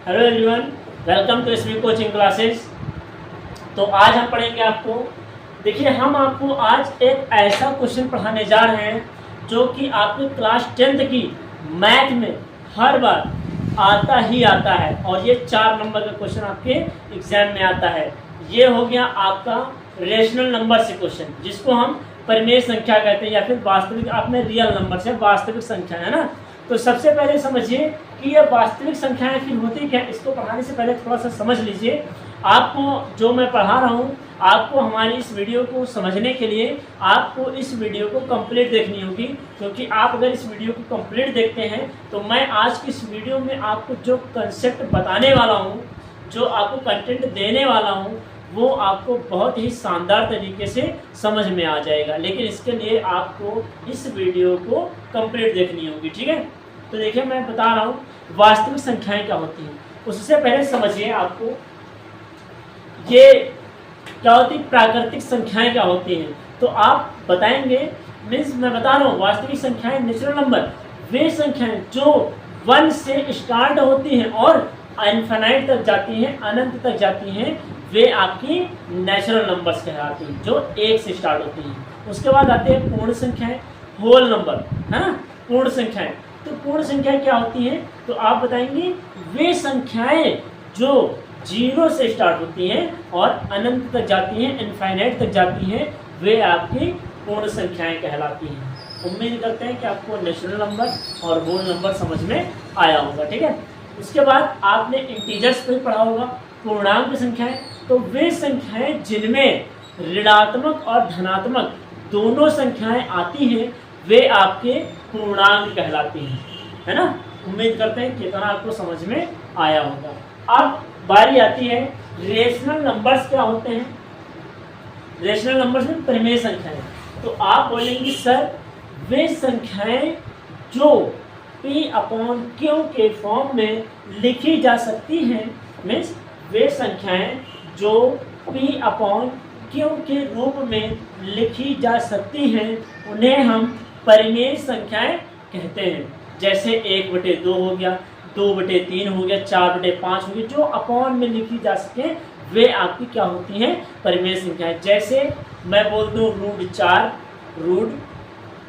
Hello everyone, welcome to S V coaching classes. तो आज हम पढ़ेंगे आपको, देखिए हम आपको आज एक ऐसा क्वेश्चन पढ़ाने जा रहे हैं जो कि आपके क्लास 10th की मैथ में हर बार आता ही आता है और ये 4 नंबर का क्वेश्चन आपके एग्जाम में आता है। ये हो गया आपका रेशनल नंबर से क्वेश्चन, जिसको हम परिमेय संख्या कहते हैं या फिर वास्तविक, आपने रियल नंबर से वास्तविक संख्या है ना। तो सबसे पहले समझिए कि ये वास्तविक संख्याएं फिर होती क्या, इसको पढ़ाने से पहले थोड़ा सा समझ लीजिए। आपको जो मैं पढ़ा रहा हूँ, आपको हमारी इस वीडियो को समझने के लिए आपको इस वीडियो को कंप्लीट देखनी होगी, क्योंकि आप अगर इस वीडियो को कंप्लीट देखते हैं तो मैं आज की इस वीडियो में आपको जो कंसेप्ट बताने वाला हूँ, जो आपको कंटेंट देने वाला हूँ, वो आपको बहुत ही शानदार तरीके से समझ में आ जाएगा। लेकिन इसके लिए आपको इस वीडियो को कंप्लीट देखनी होगी, ठीक है। तो देखिए मैं बता रहा हूँ वास्तविक संख्याएं क्या होती हैं। उससे पहले समझिए आपको ये क्या होती है, प्राकृतिक संख्याएं क्या होती हैं। तो आप बताएंगे, मीन्स मैं बता रहा हूँ वास्तविक संख्याएं, नेचुरल नंबर, वे संख्याएं जो 1 से स्टार्ट होती हैं और इनफिनाइट तक जाती हैं, अनंत तक जाती हैं, वे आपकी नेचुरल नंबर्स कहलाती हैं, जो 1 से स्टार्ट होती हैं। उसके बाद आते हैं पूर्ण संख्याएं, होल नंबर, है ना, पूर्ण संख्याएं। तो पूर्ण संख्याएं क्या होती हैं, तो आप बताएंगे वे संख्याएं जो 0 से स्टार्ट होती हैं और अनंत तक जाती हैं, इनफाइनाइट तक जाती हैं, वे आपकी पूर्ण संख्याएं कहलाती हैं। उम्मीद करते हैं कि आपको नेचुरल नंबर और होल नंबर समझ में आया होगा, ठीक है। उसके बाद आपने इंटीजर्स पे पढ़ा होगा, पूर्णांक संख्याएं। तो वे संख्याएं जिनमें ऋणात्मक और धनात्मक दोनों संख्याएं आती हैं, वे आपके पूर्णांक कहलाती हैं, है ना। उम्मीद करते हैं कितना आपको समझ में आया होगा। अब बारी आती है रेशनल नंबर्स क्या होते हैं। रेशनल नंबर्स में परिमेय संख्याएं। तो आप बोलेंगे सर वे संख्याएं जो P/Q के फॉर्म में लिखी जा सकती हैं, मीन्स वे संख्याएं जो P/Q के रूप में लिखी जा सकती हैं, उन्हें हम परिमेय संख्याएं कहते हैं। जैसे 1/2 हो गया, 2/3 हो गया, 4/5 हो गया, जो अपॉन में लिखी जा सके वे आपकी क्या होती हैं, परिमेय संख्याएं। जैसे मैं बोल दूं √4, रूट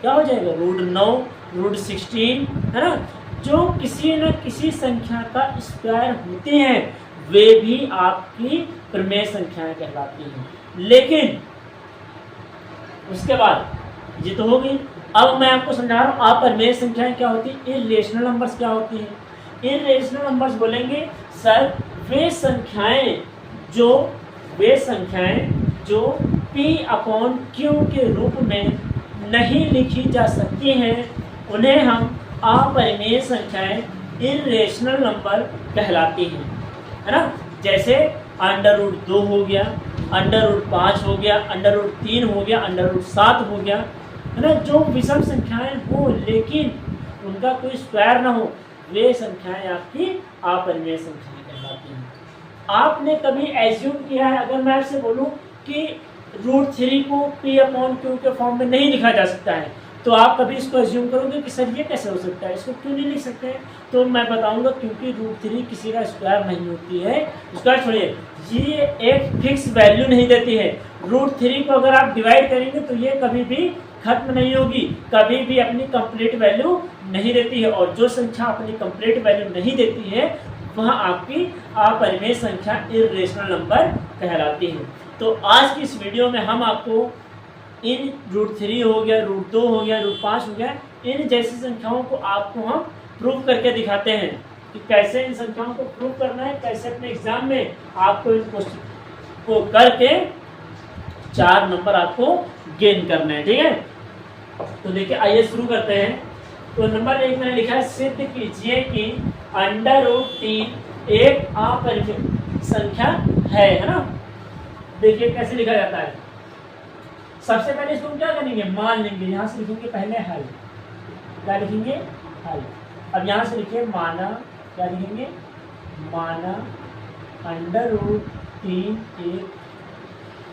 क्या हो जाएगा, √9, √16, है ना। जो किसी न किसी संख्या का स्क्वायर होते हैं, वे भी आपकी परिमेय संख्याएं कहलाती हैं। लेकिन उसके बाद ये तो हो गई। अब मैं आपको समझा रहा हूँ अपरिमेय संख्याएं क्या होती है, इर्रेशनल नंबर्स क्या होती हैं। इर्रेशनल नंबर्स बोलेंगे सर वे संख्याएं जो P/Q के रूप में नहीं लिखी जा सकती हैं, उन्हें हम अपरिमेय संख्याएं, इर्रेशनल नंबर कहलाती हैं, है ना। जैसे √2 हो गया, √5 हो गया, √3 हो गया, √7 हो गया, है ना। जो विषम संख्याएं हो लेकिन उनका कोई स्क्वायर ना हो, वे संख्याएं आपकी अपरिमेय संख्याएं कहलाती हैं। आपने कभी एज्यूम किया है, अगर मैं आपसे बोलूं कि √3 को P/Q के फॉर्म में नहीं लिखा जा सकता है, तो आप कभी इसको एज्यूम करोगे कि सर ये कैसे हो सकता है, इसको क्यों नहीं लिख सकते हैं। तो मैं बताऊंगा क्योंकि √3 किसी का स्क्वायर नहीं होती है। स्क्वायर छोड़िए, ये एक फिक्स वैल्यू नहीं देती है। √3 को अगर आप डिवाइड करेंगे तो ये कभी भी खत्म नहीं होगी, कभी भी अपनी कंप्लीट वैल्यू नहीं देती है। और जो संख्या अपनी कंप्लीट वैल्यू नहीं देती है, वह आपकी अपरिमेय संख्या, इर्रेशनल नंबर कहलाती है। तो आज की इस वीडियो में हम आपको इन √3 हो गया, √2 हो गया, √5 हो गया, इन जैसी संख्याओं को आपको हम प्रूव करके दिखाते हैं कि कैसे इन संख्याओं को प्रूव करना है, कैसे अपने एग्जाम में आपको इन क्वेश्चन को करके 4 नंबर आपको गेन करना है, ठीक है। तो देखिए आइए शुरू करते हैं। तो नंबर 1 मैंने लिखा है, सिद्ध कीजिए कि √3 एक अपरिमेय संख्या है ना। देखिए कैसे लिखा जाता है। सबसे पहले इसको क्या करेंगे, मान लेंगे। यहाँ से लिखेंगे पहले हल, क्या लिखेंगे, हल। अब यहाँ से लिखिए माना, क्या लिखेंगे, माना √3 एक,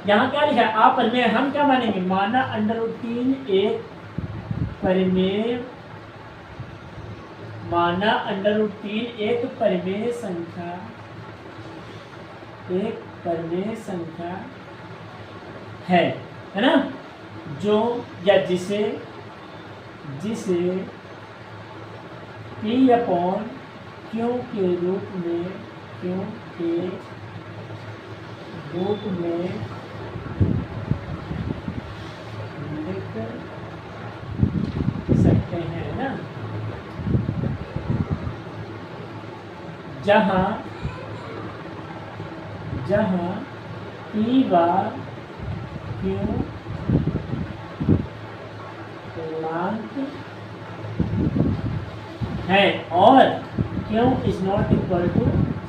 यहाँ क्या लिखा है, अपरिमेय। हम क्या मानेंगे, माना √3 एक परिमेय माना √3 एक परिमेय संख्या है ना, जो या जिसे P/Q के रूप में लिख सकते हैं ना, जहाँ P/Q पूर्णांक है और Q is not equal to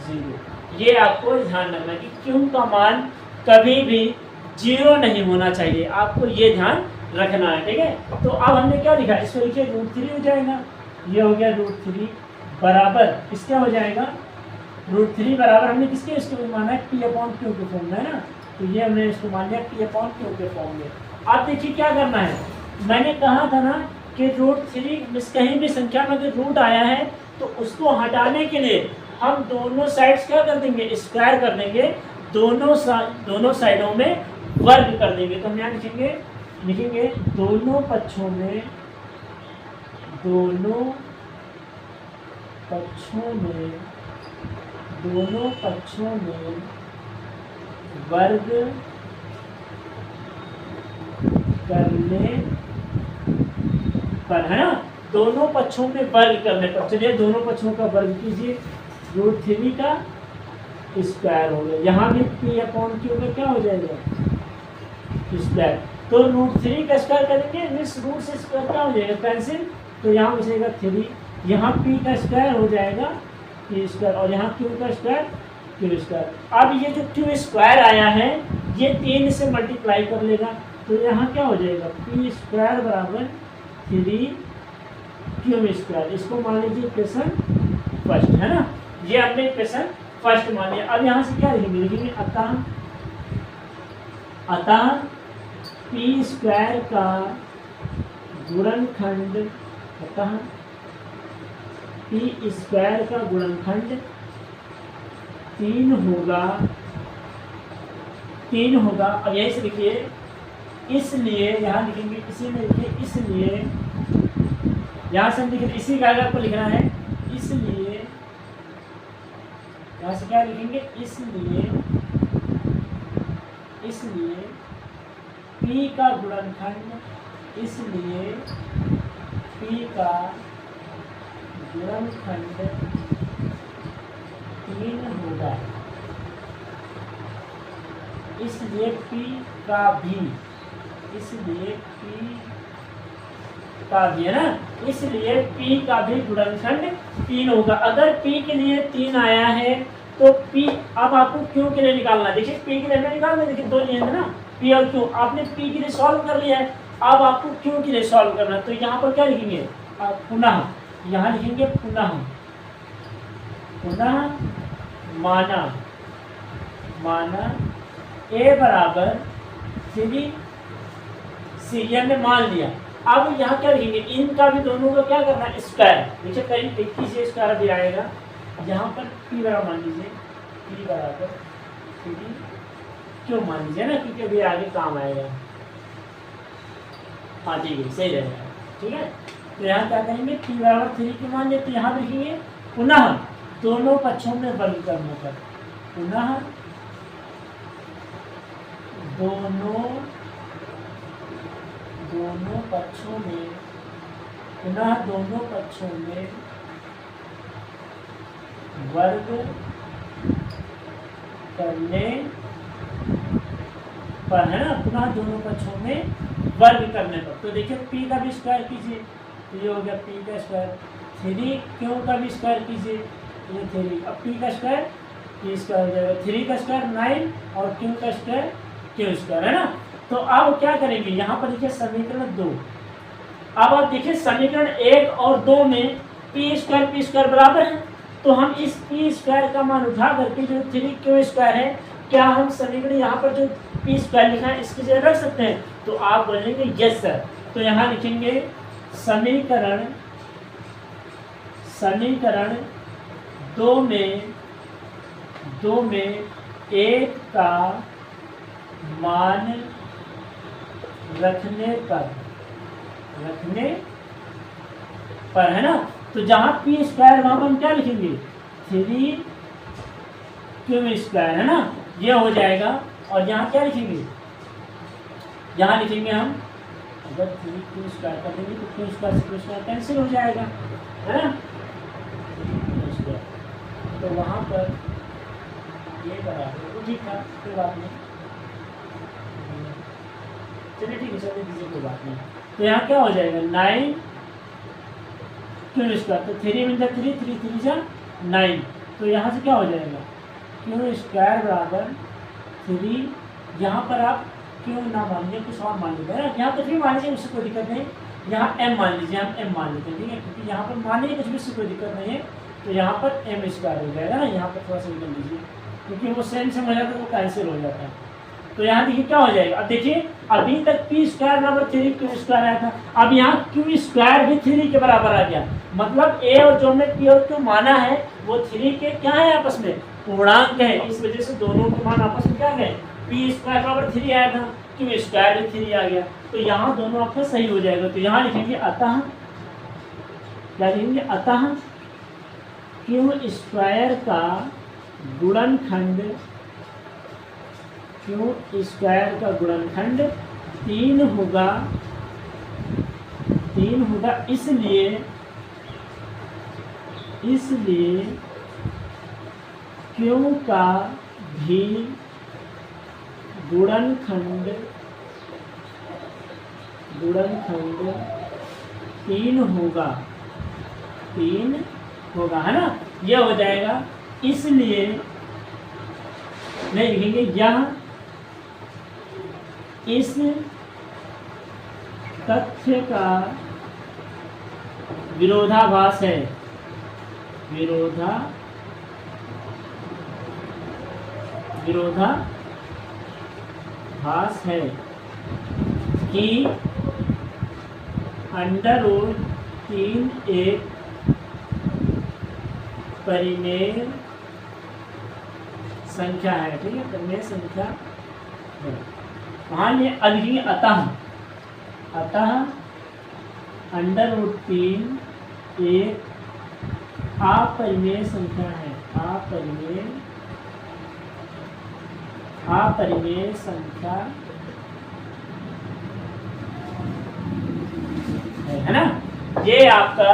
0। ये आपको ध्यान रखना कि Q का मान कभी भी 0 नहीं होना चाहिए, आपको ये ध्यान रखना है, ठीक है। तो अब हमने क्या लिखा, इसको लिखिए √3 हो जाएगा, ये हो गया √3 बराबर किसका हो जाएगा, √3 बराबर हमने किसके इसको माना है P/Q के फॉर्म में, है ना, तो ये हमने इसको मान लिया P/Q के फॉर्म में। आप देखिए क्या करना है, मैंने कहा था ना कि √3 कहीं भी संख्या में अगर रूट आया है तो उसको हटाने के लिए हम दोनों साइड्स क्या कर देंगे, स्क्वायर कर देंगे, दोनों साइडों में वर्ग कर देंगे। तो हम यहाँ लिखेंगे दोनों पक्षों में वर्ग करने पर, है ना, दोनों पक्षों में वर्ग करने पर। चलिए दोनों पक्षों का वर्ग कीजिए, √3 का स्क्वायर हो गया, यहाँ भी P/Q में क्या हो जाएगा, स्क्वायर। तो √3 का स्क्वायर करेंगे, मीन्स रूट से स्क्वायर क्या हो जाएगा, कैंसिल, तो यहाँ बचेगा 3, यहाँ P का स्क्वायर हो जाएगा P स्क्वायर और यहाँ Q का स्क्वायर Q स्क्वायर। अब ये जो Q स्क्वायर आया है ये 3 से मल्टीप्लाई कर लेगा, तो यहाँ क्या हो जाएगा, P स्क्वायर बराबर 3Q स्क्वायर। इसको मान लीजिए इक्वेशन फर्स्ट, है ना, ये हमने इक्वेशन फर्स्ट मान लिया। अब यहाँ से क्या लिखेंगे, अतः P स्क्वायर का गुणनखंड, तीन होगा। अब यहीं से लिखिए, इसलिए यहाँ लिखेंगे, इसी में लिखिए, इसलिए यहाँ से हम लिखेंगे, इसी का आपको लिखना है, इसलिए यहाँ से क्या लिखेंगे, इसलिए P का गुणनखंड, तीन होगा, इसलिए P का भी, है ना, इसलिए P का भी गुणनखंड 3 होगा। अगर P के लिए 3 आया है तो P, अब आपको Q के लिए निकालना है। देखिए P के लिए निकालना है, देखिए 2 नियम है ना, P और Q। आपने P के लिए सॉल्व कर लिया है, अब आपको Q के लिए सॉल्व करना है। तो यहाँ पर क्या लिखेंगे, पुनः, यहाँ लिखेंगे पुनः माना A बराबर 3C, ये हमने मान लिया। अब यहाँ क्या लिखेंगे, इनका भी दोनों का क्या करना है, स्क्वायर। देखिए कहीं 21 से स्क्वायर भी आएगा, यहाँ पर P बराबर मान लीजिए, P बराबर 3 क्यों मान लीजिए ना, क्योंकि अभी आगे काम आएगा। हाँ ठीक है, सही रहेगा, ठीक है। तो यहाँ क्या करेंगे, P बराबर 3 क्यों मान लिया, तो यहाँ लिखेंगे पुनः दोनों पक्षों में वर्ग करने पर, पुनः दोनों पक्षों में वर्ग करने पर, है ना, पुनः दोनों पक्षों में वर्ग करने पर। तो देखिए P का भी स्क्वायर कीजिए, तो ये हो गया P का स्क्वायर, 3 Q का भी स्क्वायर कीजिए, ये 3, अब P का स्क्वायर P स्क्वायर हो जाएगा, 3 का स्क्वायर 9 और Q का स्क्वायर Q स्क्वायर, है ना। तो अब क्या करेंगे, यहाँ पर देखिए समीकरण 2। अब आप देखिए समीकरण 1 और 2 में P स्क्वायर बराबर है, तो हम इस P स्क्वायर का मान उठा करके जो 3Q स्क्वायर है, क्या हम समीकरण यहाँ पर जो P स्क्वायर लिखा है इसकी जगह रख सकते हैं, तो आप बोलेंगे यस सर। तो यहाँ लिखेंगे समीकरण समीकरण दो में एक का मान रखने पर है ना, तो जहां पी स्क्वायर वहां पर हम क्या लिखेंगे 3q स्क्वायर है ना, ये हो जाएगा। और यहाँ क्या लिखेंगे, यहाँ लिखेंगे हम अगर 3q स्क्वायर कर देंगे तो q स्क्वायर से q स्क्वायर कैंसिल हो जाएगा है ना, तो वहां पर ये बराबर तो ठीक था, कोई बात नहीं, चलिए ठीक है चलिए दीजिए, कोई बात नहीं। तो यहाँ क्या हो जाएगा 9q स्क्वायर, तो 3 × 3 3 3 जा 9, तो यहाँ से क्या हो जाएगा q स्क्वायर बराबर 3, यहाँ पर आप क्यों ना मान लीजिए, कुछ और मान लीजिए ना, यहाँ कुछ भी मान लीजिए उससे कोई दिक्कत नहीं, यहाँ m मान लीजिए, हम m मान लेते हैं ठीक है, क्योंकि यहाँ पर मानिए कुछ भी उससे कोई दिक्कत नहीं है, तो यहाँ पर m स्क्वायर हो जाएगा ना, यहाँ पर थोड़ा सा निकल लीजिए क्योंकि वो सेम हो जाता है, वो कैंसिल हो जाता है। तो यहाँ देखिए क्या हो जाएगा, अब देखिए अभी तक पी स्क्वायर बराबर 3q स्क्वायर आया था, अब यहाँ q स्क्वायर भी 3 के बराबर आ गया, मतलब a और जो हमने p और q माना है वो 3 के क्या है आपस में पूर्णांक है, इस वजह से दोनों के मान आपस में क्या गए, पी स्क्वायर बराबर 3 आया था, q स्क्वायर भी 3 आ गया, तो यहाँ दोनों आपका सही हो जाएगा। तो यहाँ लिखेंगे अतः, क्या लिखेंगे अतः q स्क्वायर का गुणनखंड, q स्क्वायर का गुणनखंड 3 होगा, इसलिए q का भी गुणनखंड 3 होगा है ना, ये हो जाएगा। इसलिए नहीं लिखेंगे यह इस तथ्य का विरोधाभास है, विरोधाभास है कि √3 एक परिमेय संख्या है, ठीक है, परिमेय संख्या है। वहाँ ये लिखेंगे अतः √3 एक अपरिमेय संख्या है, अपरिमेय संख्या है ना। ये आपका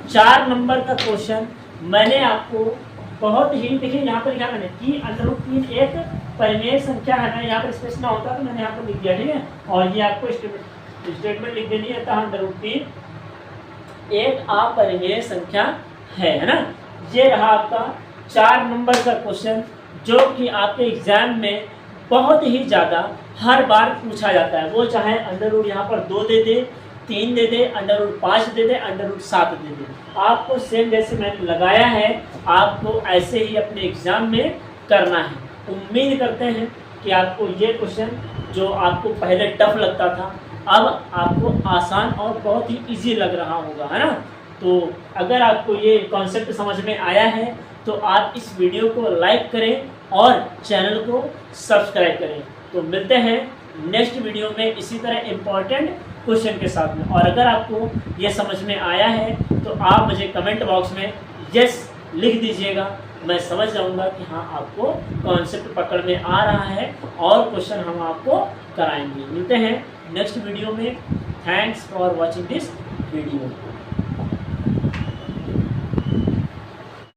4 नंबर का क्वेश्चन मैंने आपको बहुत ही, देखिए यहाँ पर लिखा मैंने कि √3 एक परिमेय संख्या है ना, यहाँ पर स्पेस ना होता तो मैंने यहाँ पर लिख दिया ठीक है, और ये आपको स्टेटमेंट लिख देनी है, √3 एक अपरिमेय संख्या है ना। ये रहा आपका 4 नंबर का क्वेश्चन जो कि आपके एग्जाम में बहुत ही ज़्यादा हर बार पूछा जाता है, वो चाहे √ यहाँ पर 2 दे दे, 3 दे दे, √5 दे दे, √7 दे दे, आपको सेम जैसे मैंने लगाया है आपको ऐसे ही अपने एग्जाम में करना है। उम्मीद करते हैं कि आपको ये क्वेश्चन जो आपको पहले टफ लगता था अब आपको आसान और बहुत ही इजी लग रहा होगा है ना। तो अगर आपको ये कॉन्सेप्ट समझ में आया है तो आप इस वीडियो को लाइक करें और चैनल को सब्सक्राइब करें। तो मिलते हैं नेक्स्ट वीडियो में इसी तरह इम्पोर्टेंट क्वेश्चन के साथ में। और अगर आपको ये समझ में आया है तो आप मुझे कमेंट बॉक्स में यस लिख दीजिएगा, मैं समझ जाऊंगा कि हाँ आपको कॉन्सेप्ट पकड़ में आ रहा है और क्वेश्चन हम आपको कराएंगे। मिलते हैं नेक्स्ट वीडियो में। Thanks for watching this video.